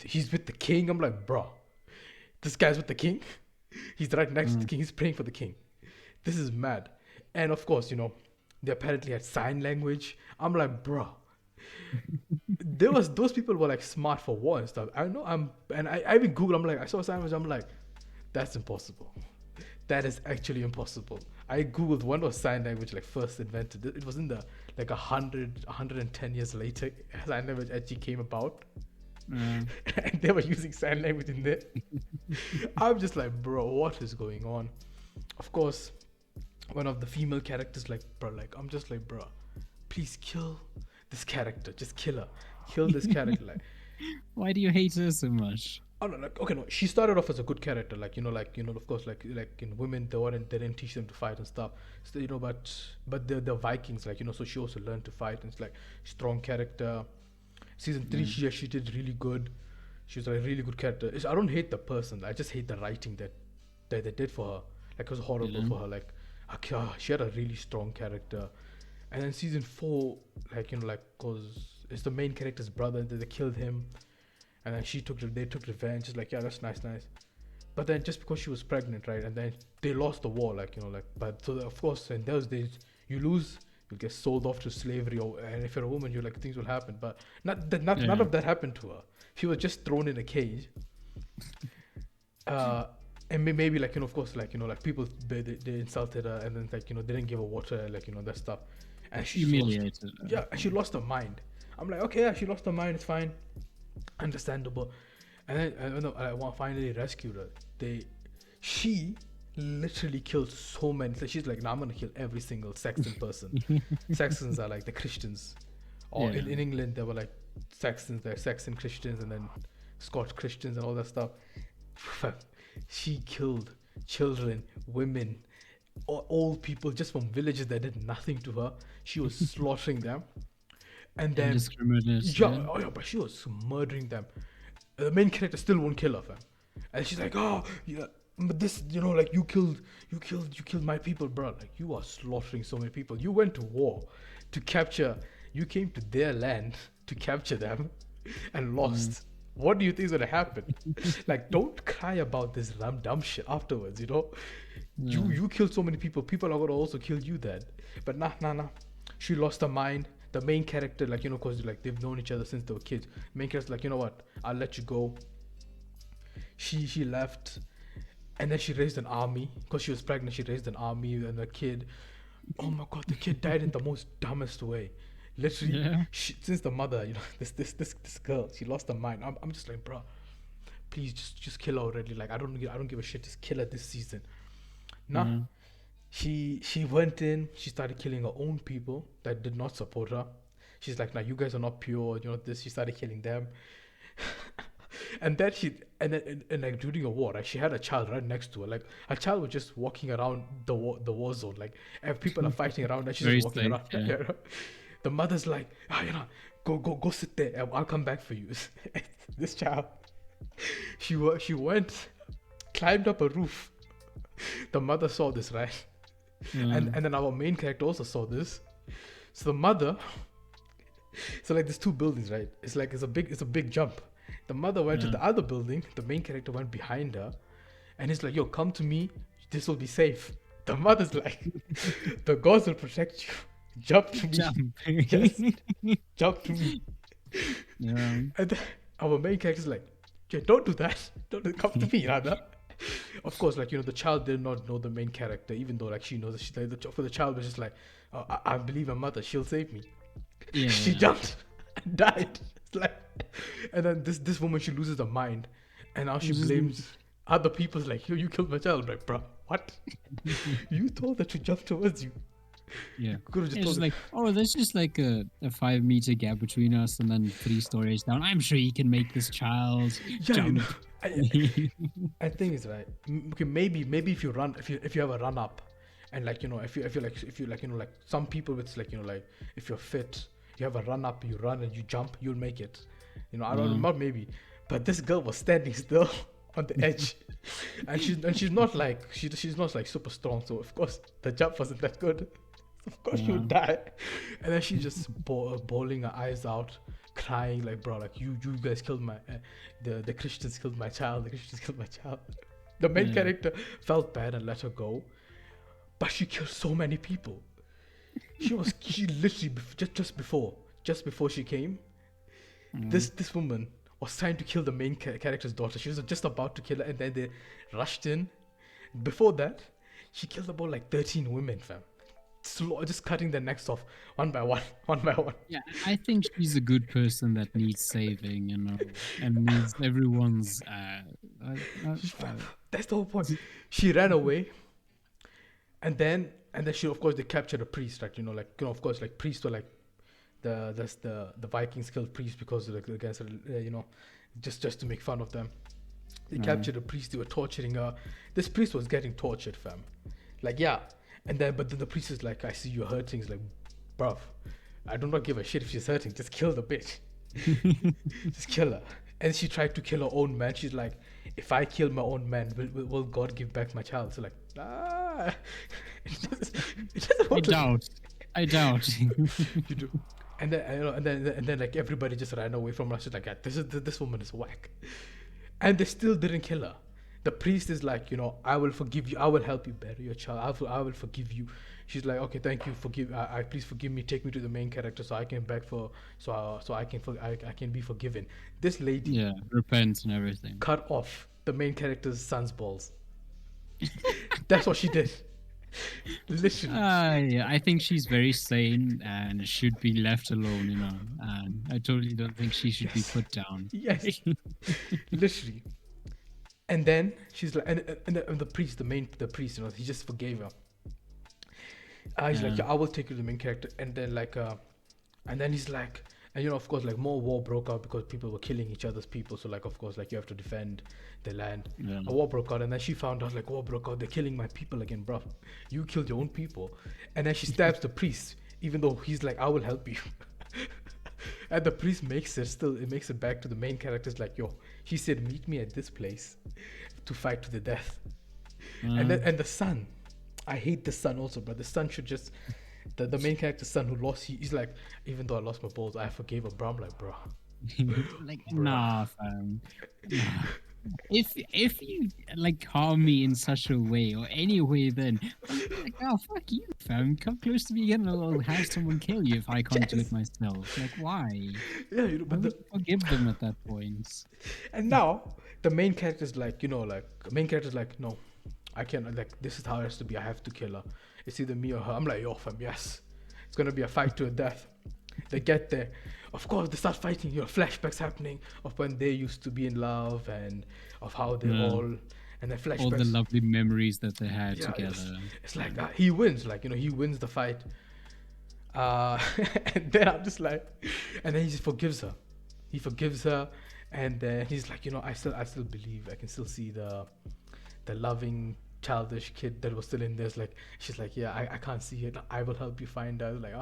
he's with the king. I'm like, bro, this guy's with the king. He's right next to the king. He's praying for the king. This is mad. And of course, they apparently had sign language. I'm like, bro, those people were like smart for war and stuff. I know. I even Googled. I'm like, I saw sign language. I'm like, that's impossible. That is actually impossible. I googled when was sign language like first invented. It was in the like 110 years later. Sign language actually came about, and they were using sign language in there. I'm just like, bro, what is going on? Of course, one of the female characters, like, bro, like, I'm just like, bro, please kill this character. Just kill this character. Like, why do you hate her so much? oh no, like, okay, no, she started off as a good character, like, of course, like in women, they didn't teach them to fight and stuff, so, but the Vikings, like, so she also learned to fight, and it's like strong character. Season 3, she did really good. She was a really good character. I don't hate the person, I just hate the writing that they did for her. Like, it was horrible for her. Like, okay, she had a really strong character. And then season 4, like, cause it's the main character's brother, they killed him. And then they took revenge. It's like, yeah, that's nice. But then just because she was pregnant, right? And then they lost the war, like, but so of course, in those days, you lose, you get sold off to slavery, and if you're a woman, things will happen. But none of that happened to her. She was just thrown in a cage. And maybe, like, of course, like, like people, they insulted her, and then, like, they didn't give her water, like, that stuff. And she Humiliated her. Yeah, and she lost her mind. I'm like, okay, yeah, she lost her mind, it's fine. Understandable. And then I finally rescued her. She literally killed so many. So she's like, nah, I'm gonna kill every single Saxon person. Saxons are like the Christians, or in England there were like Saxons, there are Saxon Christians, and then Scotch Christians and all that stuff. She killed children, women, old people, just from villages that did nothing to her. She was slaughtering them. And then, but she was murdering them. The main character still won't kill her, fam. And she's like, oh, yeah, but this, like, you killed my people, bro. Like, you are slaughtering so many people. You went to war to capture. You came to their land to capture them, and lost. What do you think is gonna happen? Like, don't cry about this dumb shit afterwards. You killed so many people. People are gonna also kill you then. But nah. She lost her mind. The main character, like, because like they've known each other since they were kids. Main character's like, you know what? I'll let you go. She left, and then she raised an army because she was pregnant. She raised an army and a kid. Oh my god, the kid died in the most dumbest way. Literally, since the mother, this girl, she lost her mind. I'm just like, bro, please just kill her already. Like, I don't give a shit. Just kill her this season. Nah. She went in, she started killing her own people that did not support her. She's like, nah, you guys are not pure, this. She started killing them. And then like during a war, like, she had a child right next to her. Like, her child was just walking around the war zone. Like, if people are fighting around, and she's just walking around. Yeah. The mother's like, go sit there. I'll come back for you. This child, she went, climbed up a roof. The mother saw this, right? And then our main character also saw this. So the mother, so like there's two buildings, right? It's a big jump. The mother went to the other building. The main character went behind her, and he's like, yo, come to me. This will be safe. The mother's like, the gods will protect you. jump to me. Jump. Yes, jump to me. Yeah. And then our main character is like, yeah, don't do that. Don't come to me, rather. Of course, like, the child did not know the main character, even though like she knows that she's like for the child was just like, oh, I believe my mother, she'll save me. Yeah. She Yeah. jumped and died. It's like, and then this woman, she loses her mind, and now she Just- blames other people's like, you killed my child. I'm like, bro, what? You told her to jump towards you. Yeah. Could have just It's told just her. like, oh, there's just like a 5 meter gap between us, and then 3 stories down. I'm sure you can make this child Yeah, jump. I think it's right. Okay, maybe if you run, if you have a run up, and like if you like like some people with like like if you're fit, you have a run up, you run and you jump, you'll make it. I don't know, not maybe, but this girl was standing still on the edge, and she's not like she's not like super strong, so of course the jump wasn't that good. Of course she would die, and then she just bawling her eyes out, crying like, bro, like you guys killed my the Christians killed my child. The Christians killed my child. The main character felt bad and let her go, but she killed so many people. She literally just before she came, this woman was trying to kill the main character's daughter. She was just about to kill her, and then they rushed in. Before that, she killed about like 13 women, fam. Just cutting their necks off one by one, one by one. Yeah, I think she's a good person that needs saving, and needs everyone's. That's the whole point. She ran away, and then she, of course, they captured a priest, right? Of course, like priests were like the Vikings killed priests because like against just to make fun of them. They captured a priest. They were torturing her. This priest was getting tortured, fam. Like, yeah. And then, but then the priest is like, I see you're hurting. He's like, bruv, I do not give a shit if she's hurting. Just kill the bitch. Just kill her. And she tried to kill her own man. She's like, if I kill my own man, will God give back my child? So like, I doubt. You do. And then and then like everybody just ran away from her. She's like, yeah, this woman is whack. And they still didn't kill her. The priest is like, I will forgive you. I will help you bury your child. I will forgive you. She's like, okay, thank you. Please forgive me. Take me to the main character so I can beg for, so I can be forgiven. This lady, repent and everything. cut off the main character's son's balls. That's what she did. Literally. I think she's very sane and should be left alone. I totally don't think she should be put down. Yes. Literally. And then she's like, and the priest, the priest, he just forgave her. He's like, yeah, I will take you to the main character. And then and then he's like, and of course, like more war broke out because people were killing each other's people. So like, of course, like you have to defend the land. A war broke out, and then she found out like, war broke out. They're killing my people again, bro. You killed your own people. And then she stabs the priest, even though he's like, I will help you. And the priest makes it back to the main characters like, yo, he said, meet me at this place to fight to the death. And the son, I hate the son also, but the son should just, the main character's son who lost, he's like, even though I lost my balls, I forgave a bro. I'm like, bro. Like, nah, fam. Nah. If you like harm me in such a way or any way, then I'm like, oh, fuck you, fam. Come close to me again, and I'll have someone kill you if I can't do it myself. Like, why? Yeah, I forgive them at that point. And now the main character's like, no, I can't. Like, this is how it has to be. I have to kill her. It's either me or her. I'm like, yo, fam, yes, it's gonna be a fight to a death. They get there. Of course, they start fighting. Flashbacks happening of when they used to be in love and of how they all, and then flashbacks. All the lovely memories that they had together. It's like he wins. Like, he wins the fight. And then I'm just like, and then he just forgives her. He forgives her, and then he's like, I still believe. I can still see the loving childish kid that was still in there. Like, she's like, yeah, I can't see it. I will help you find out. Like,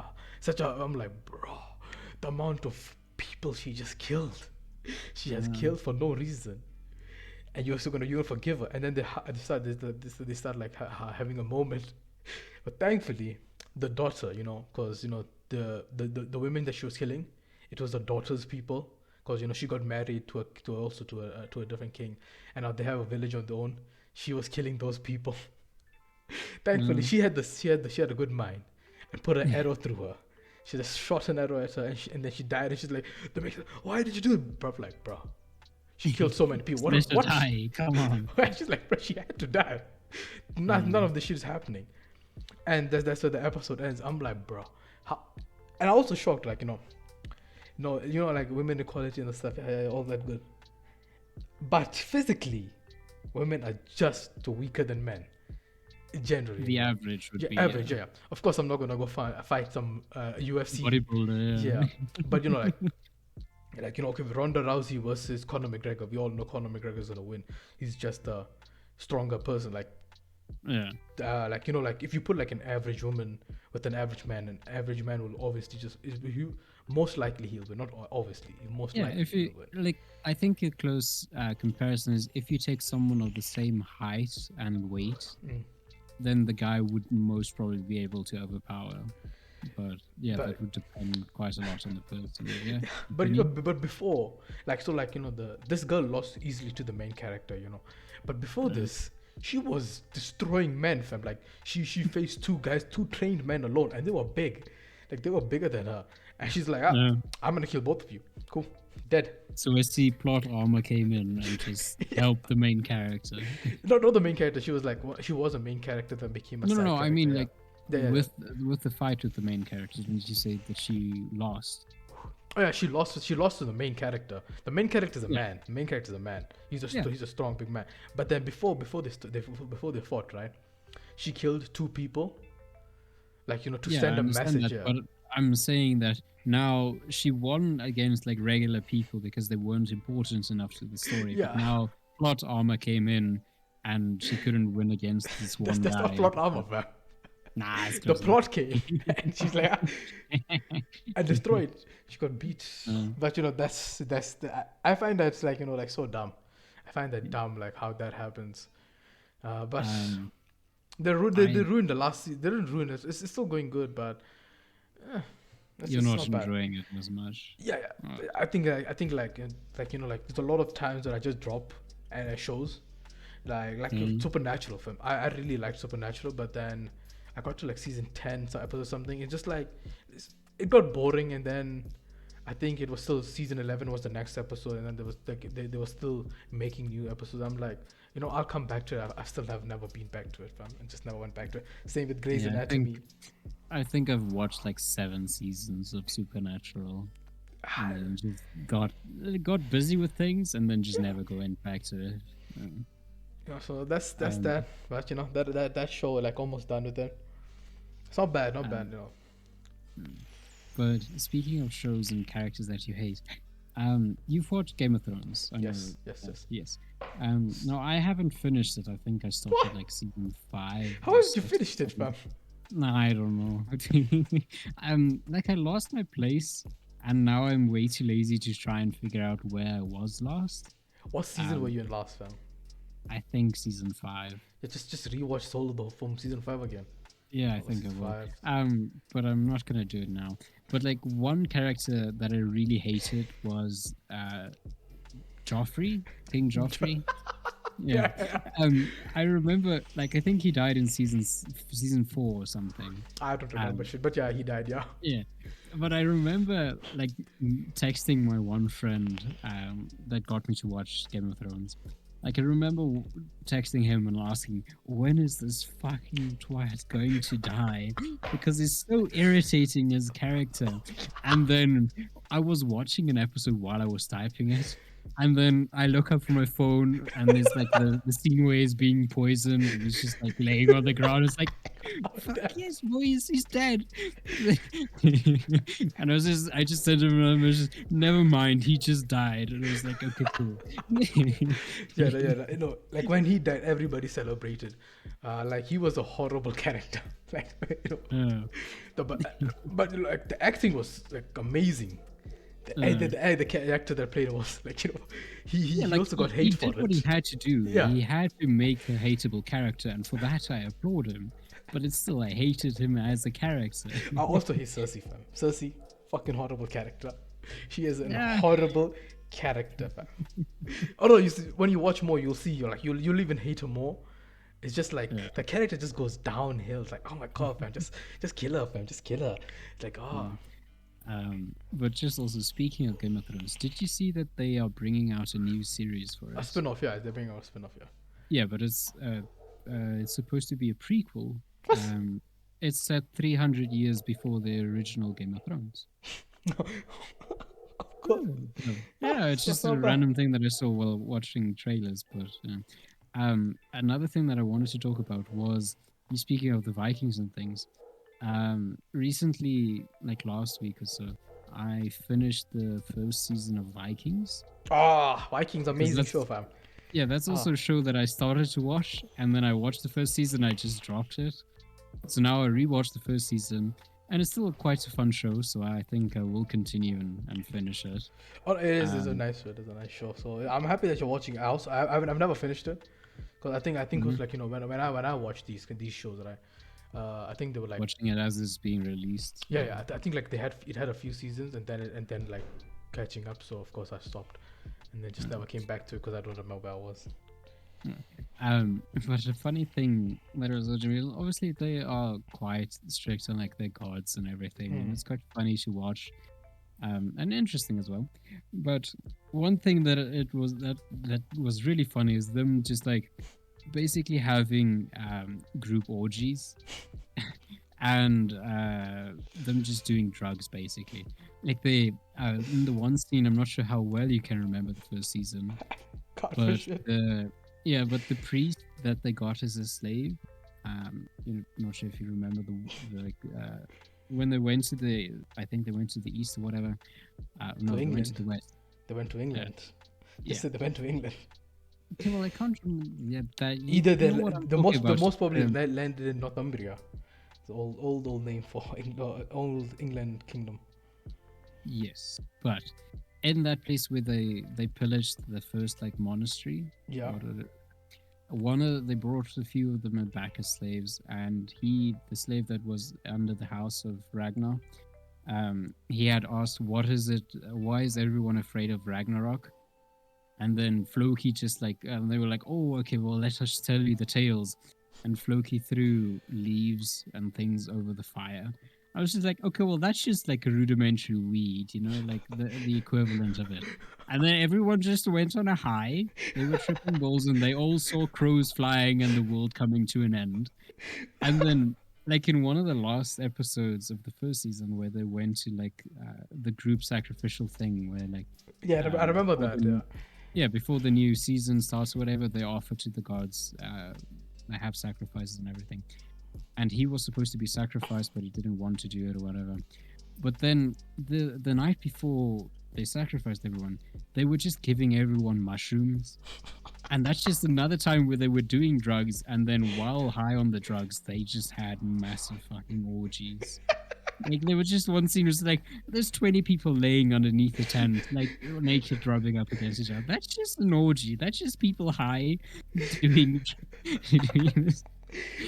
I'm like, bro, the amount of people she just killed. She has killed for no reason. And you're gonna forgive her. And then they start like having a moment. But thankfully, the daughter, because the women that she was killing, it was the daughter's people. Because she got married to a different king, and now they have a village of their own. She was killing those people. Thankfully, she had a good mind, and put an arrow through her. She just shot an arrow at her, and then she died. And she's like, "The maker, why did you do it, bro?" Like, bro, she killed so many people. Let her What? die. Come on. She's like, bro, she had to die. None of this shit is happening. And that's where the episode ends. I'm like, bro, how? And I was also shocked, like, like women equality and stuff, all that good. But physically, women are just weaker than men. Generally, The average would be average. Yeah. Of course, I'm not gonna go fight some UFC bodybuilder. yeah, but okay, Ronda Rousey versus Conor McGregor. We all know Conor McGregor is gonna win. He's just a stronger person. Yeah. If you put like an average woman with an average man will obviously most likely he'll win. Not obviously, most Yeah, likely. if you he'll win. like, I think a close comparison is if you take someone of the same height and weight, then the guy would most probably be able to overpower. But that would depend quite a lot on the person. Yeah. But before, this girl lost easily to the main character, But before this, she was destroying men, fam. Like she faced two trained men alone, and they were big, like they were bigger than her. And she's like, I'm gonna kill both of you. Cool, dead. So I see plot armor came in and just helped the main character. Not the main character. She was she was a main character that became a side No. character, I mean, yeah. with the fight with the main characters, when you say that she lost. Oh yeah, she lost to the main character. The main character is a man. The main character is a man. He's a strong big man. But then before they fought, right? She killed two people. To send a message. But I'm saying that now she won against like regular people because they weren't important enough to the story. Yeah. But now plot armor came in, and she couldn't win against this one guy. That's not plot armor, man. Nah, it's the plot came, and she's like, I destroyed. She got beat. But I find that so dumb. I find that dumb, like how that happens. But they ruined the last season. They didn't ruin it. It's still going good, but you're not enjoying it as much. Yeah. I think there's a lot of times that I just drop shows, like Supernatural film. I really liked Supernatural, but then I got to season 10 episode or something. It's just it got boring, and then I think it was still season 11 was the next episode, and then there was they were still making new episodes. I'm like, I'll come back to it. I still have never been back to it, fam, and just never went back to it. Same with Grey's Anatomy. I think I've watched 7 seasons of Supernatural, and then just got busy with things, and then just never went back to it. Yeah, so that's that. But that show almost done with it. It's not bad, But speaking of shows and characters that you hate, you've watched Game of Thrones. Yes. No, I haven't finished it. I think I started season 5. How have you finished it, fam? Nah, I don't know. I lost my place, and now I'm way too lazy to try and figure out where I was last. What season were you in last, fam? I think season 5. Yeah, just rewatch Solo from season 5 again. Yeah, I think I will. But I'm not gonna do it now. But one character that I really hated was Joffrey, King Joffrey. Yeah. I remember I think he died in season 4 or something. I don't remember shit, but yeah, he died. Yeah. Yeah. But I remember texting my one friend that got me to watch Game of Thrones. I remember texting him and asking, when is this fucking twat going to die? Because he's so irritating as a character. And then I was watching an episode while I was typing it. And then I look up from my phone, and there's the scene where he's being poisoned, and he's just laying on the ground. It's fuck yes, boys, he's dead. And I just said to him, I was just, never mind, he just died. And I was like, okay, cool. Yeah. When he died, everybody celebrated. He was a horrible character. But the acting was amazing. The actor that played was he also got hate for it. What he had to do, yeah. He had to make a hateable character, and for that I applaud him. But it's still, I hated him as a character. I also hate Cersei, fam. Cersei, fucking horrible character. She is a horrible character, fam. Although when you watch more, you'll see you'll even hate her more. It's just like Yeah. the character just goes downhill. It's like, oh my god, fam, just kill her, fam, just kill her. It's like, oh, But just also speaking of Game of Thrones, did you see that they are bringing out a new series for a it? spin-off, yeah. They're bringing out a spin-off, yeah. Yeah, but it's supposed to be a prequel. What? It's set 300 years before the original Game of Thrones. No, of course. Yeah, it's That's just a not bad. random thing that I saw while watching trailers. But another thing that I wanted to talk about was, speaking of the Vikings and things. Recently, like last week or so, I finished the first season of Vikings. Ah, Vikings, Because amazing show, fam. that's Ah, also a show that I started to watch, and then I watched the first season. I just dropped it. So now I rewatched the first season, and it's still quite a fun show. So I think I will continue and finish it. oh, it is. It's a Um, nice show. It's a nice show. So I'm happy that you're watching. I've never finished it because I think it was mhm. like when I watched these shows, right? I think they were like, Watching it as it's being released. yeah. I think like it had a few seasons and then like catching up. So of course I stopped and then just never came back to it because I don't remember where I was. But a funny thing that I was watching, obviously they are quite strict on like their gods and everything, and it's quite funny to watch, and interesting as well. But one thing that was really funny is them just like basically having group orgies and them just doing drugs basically. Like they in the one scene, I'm not sure how well you can remember the first season, God for but shit. but the priest that they got as a slave, not sure if you remember when they went to I think they went to the east or whatever. No, To they went to England. the west. They went to England. Yeah. Just said they went to England. Okay, well, I can't remember. Yeah, that Either you know what I'm the talking most the about. most probably Um, landed in Northumbria. It's old name for old England kingdom. yes, but in that place where they pillaged the first like monastery. Yeah. They brought a few of them back as slaves, and the slave that was under the house of Ragnar, he had asked, "What is it? Why is everyone afraid of Ragnarok?" And then Floki just like, they were like, "Oh, okay, well, let us tell you the tales." And Floki threw leaves and things over the fire. I was just like, okay, well, that's just like a rudimentary weed, like the equivalent of it. And then everyone just went on a high. They were tripping balls, and they all saw crows flying and the world coming to an end. And then, like in one of the last episodes of the first season, where they went to like the group sacrificial thing, where like Yeah, I remember before that. Yeah. before the new season starts or whatever, they offer to the gods. They have sacrifices and everything. And he was supposed to be sacrificed, but he didn't want to do it or whatever. But then the night before they sacrificed everyone, they were just giving everyone mushrooms. And that's just another time where they were doing drugs, and then while high on the drugs, they just had massive fucking orgies. Like there was just one scene was like there's 20 people laying underneath the tent, like naked, rubbing up against each other. That's just an orgy. That's just people high doing, doing this.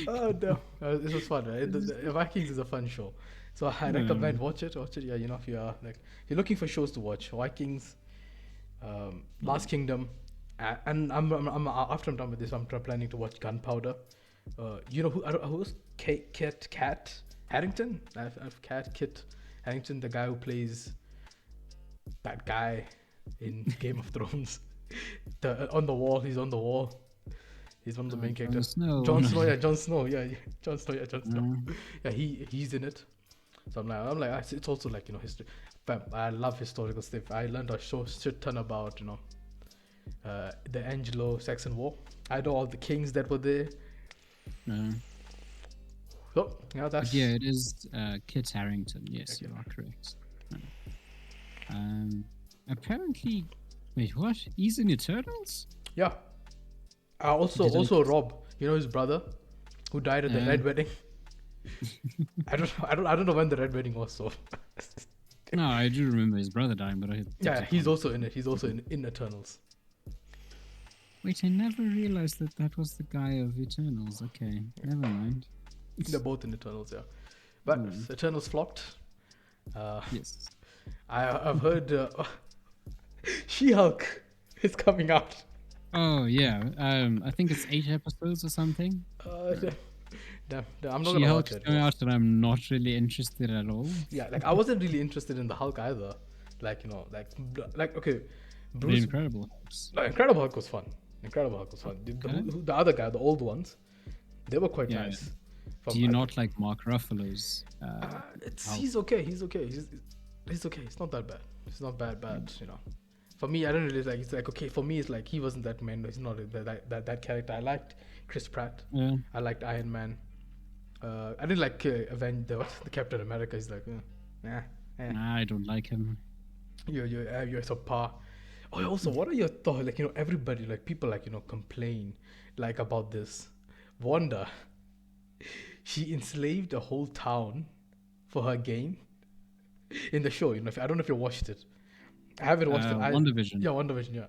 Oh no, this was fun. Right? The Vikings is a fun show, so I recommend watch it. Watch it. Yeah, if you are like you're looking for shows to watch, Vikings, Last Kingdom, and I'm after I'm done with this, I'm planning to watch Gunpowder. Who's Cat Harrington? I've Kit Harrington, the guy who plays that guy in Game of Thrones. On the wall, he's on the wall. He's one of the main characters. Jon Snow, yeah, Jon Snow, yeah, Jon Snow, yeah, Jon Snow. Yeah, he's in it. So I'm like, it's also like history. But I love historical stuff. I learned a shit ton about the Anglo-Saxon War. I know all the kings that were there. So yeah, that's it is Kit Harington. Yes, you are correct. Apparently, wait, what? He's in Eternals? yeah. Also Rob, his brother, who died at the Red Wedding. I don't know when the Red Wedding was. So no, I do remember his brother dying, but he's also in it. He's also in Eternals. Wait, I never realized that was the guy of Eternals. Okay, never mind. They're both in Eternals, yeah. But Eternals flopped. Yes. I've heard She-Hulk is coming out. Oh yeah. I think it's 8 episodes or something. Damn, damn, I'm not gonna watch She-Hulk's it. coming out, and I'm not really interested at all. Yeah, like I wasn't really interested in the Hulk either. Like okay, The Bruce. Incredible Hulks. No, Incredible Hulk was fun. Incredible Hulk was fun. Okay. The other guy, the old ones, they were quite Yeah. nice. Do you not like Mark Ruffalo's? Hulk? He's okay. He's okay. He's okay. It's not that bad. It's not bad. You know. For me, I don't really like. It's like okay. For me, it's like he wasn't that man. He's not that character. I liked Chris Pratt. Yeah. I liked Iron Man. I didn't like the Captain America. He's like, Nah, I don't like him. You're subpar. Oh, also, what are your thoughts? Like, you know, everybody, like, people, like, you know, complain, like, about this. Wanda, she enslaved a whole town for her gain in the show. You know, I don't know if you watched it. I haven't watched it. WandaVision. Yeah, WandaVision, yeah.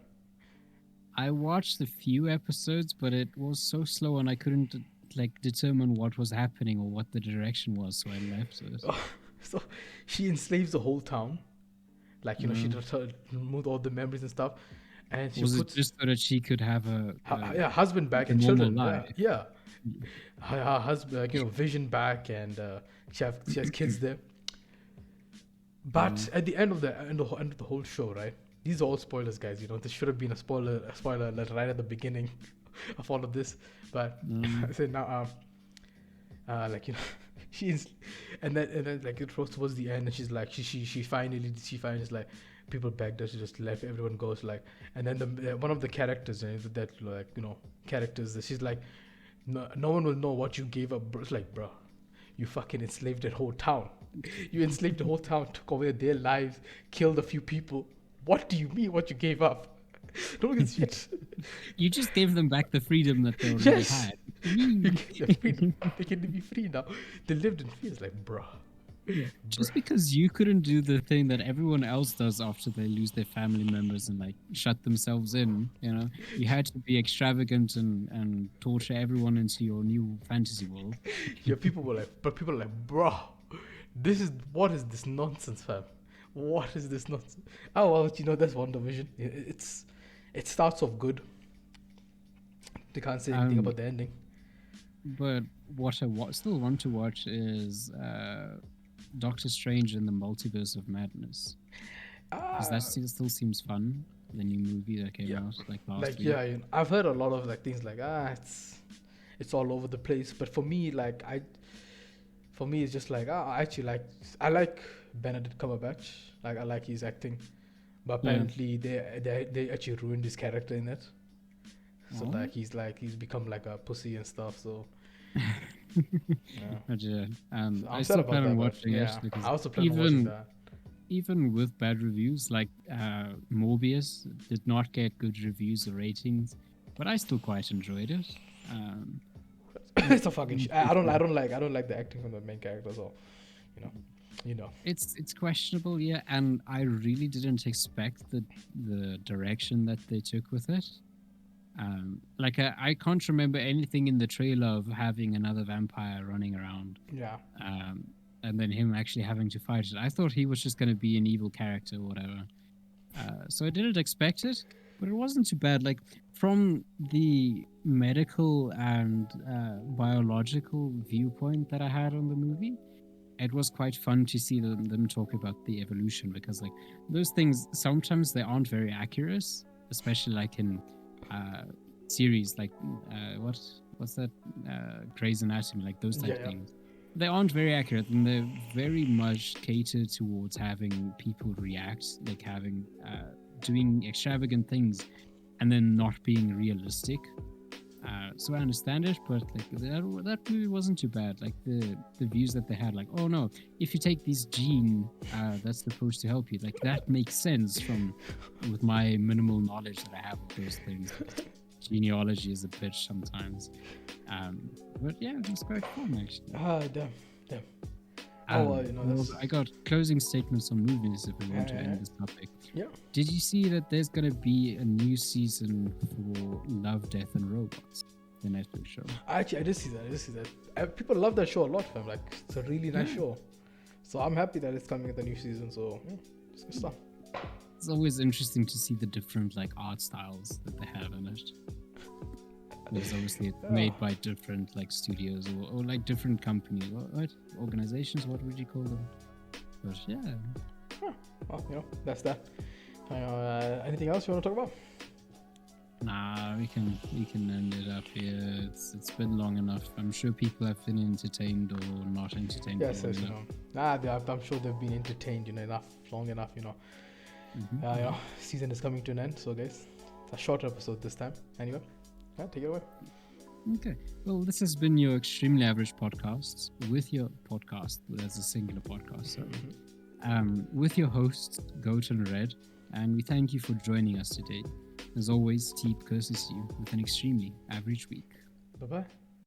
I watched a few episodes, but it was so slow, and I couldn't like determine what was happening or what the direction was, so I left it. So she enslaves the whole town. Like, you know, she just removed all the memories and stuff. And she Was puts it just so that she could have a husband back and normal children. life? Yeah. Her husband, like, you know, vision back, and she has kids there. But at the end of end of the whole show, right? These are all spoilers, guys. You know, this should have been a spoiler alert right at the beginning of all of this. But I said now, like, you know, she's and then like it was towards the end, and she's like she finally is like, people begged her to just let everyone go. So like, and then one of the characters that, like, you know, characters, she's like, no one will know what you gave up, bro. It's like, bro, you fucking enslaved that whole town. You enslaved the whole town, took away their lives, killed a few people. What do you mean what you gave up? Don't get shit. You just gave them back the freedom that they already had. They can be free now. They lived in fear. It's like, bruh. Just because you couldn't do the thing that everyone else does after they lose their family members and like shut themselves in, you know, you had to be extravagant and torture everyone into your new fantasy world. Yeah, people are like, bro, what is this nonsense, fam? What is this nonsense? Oh well, you know, that's WandaVision. It starts off good. They can't say anything about the ending. But what I still want to watch is Doctor Strange in the Multiverse of Madness. Because that still seems fun. The new movie that came out like last week. Yeah, you know, I've heard a lot of like things like it's all over the place. But for me, like it's just like I like Benedict Cumberbatch. Like, I like his acting, but apparently they actually ruined his character in it. So like he's become like a pussy and stuff. So yeah. I'm I sad still about plan on that, watching it I because also plan on watching that. even with bad reviews, like Morbius did not get good reviews or ratings, but I still quite enjoyed it. It's a fucking shit. I don't like the acting from the main character. So you know. It's questionable, yeah, and I really didn't expect the direction that they took with it. Like I can't remember anything in the trailer of having another vampire running around. Yeah. And then him actually having to fight it. I thought he was just going to be an evil character or whatever. So I didn't expect it, but it wasn't too bad. Like, from the medical and biological viewpoint that I had on the movie, it was quite fun to see them talk about the evolution, because like those things sometimes they aren't very accurate, especially like in series like what's that Grey's Anatomy, like those type of things. They aren't very accurate, and they're very much catered towards having people react, like having doing extravagant things and then not being realistic. So I understand it, but like that movie wasn't too bad. Like the views that they had, like, oh no, if you take this gene that's supposed to help you, like that makes sense with my minimal knowledge that I have of those things. Genealogy is a bitch sometimes, but yeah, it was quite fun actually. Damn. I got closing statements on movies if we want to end this topic. Yeah. Did you see that there's gonna be a new season for Love, Death and Robots, the Netflix show? Actually, I did see that. People love that show a lot, fam. Like, it's a really nice show. So I'm happy that it's coming in the new season. So it's good stuff. it's always interesting to see the different like art styles that they have in it. Because obviously it's made by different like studios or like different companies, what organizations? What would you call them? But yeah. Well, that's that. Anything else you want to talk about? Nah, we can end it up here. It's been long enough. I'm sure people have been entertained or not entertained. Yes, I'm sure they've been entertained, long enough, season is coming to an end, so guys, it's a short episode this time. Anyway, take it away. Okay. Well, this has been your Extremely Average podcast with your podcast, as a singular podcast, with your hosts, Goat and Red, and we thank you for joining us today. As always, TEAP curses you with an extremely average week. Bye-bye.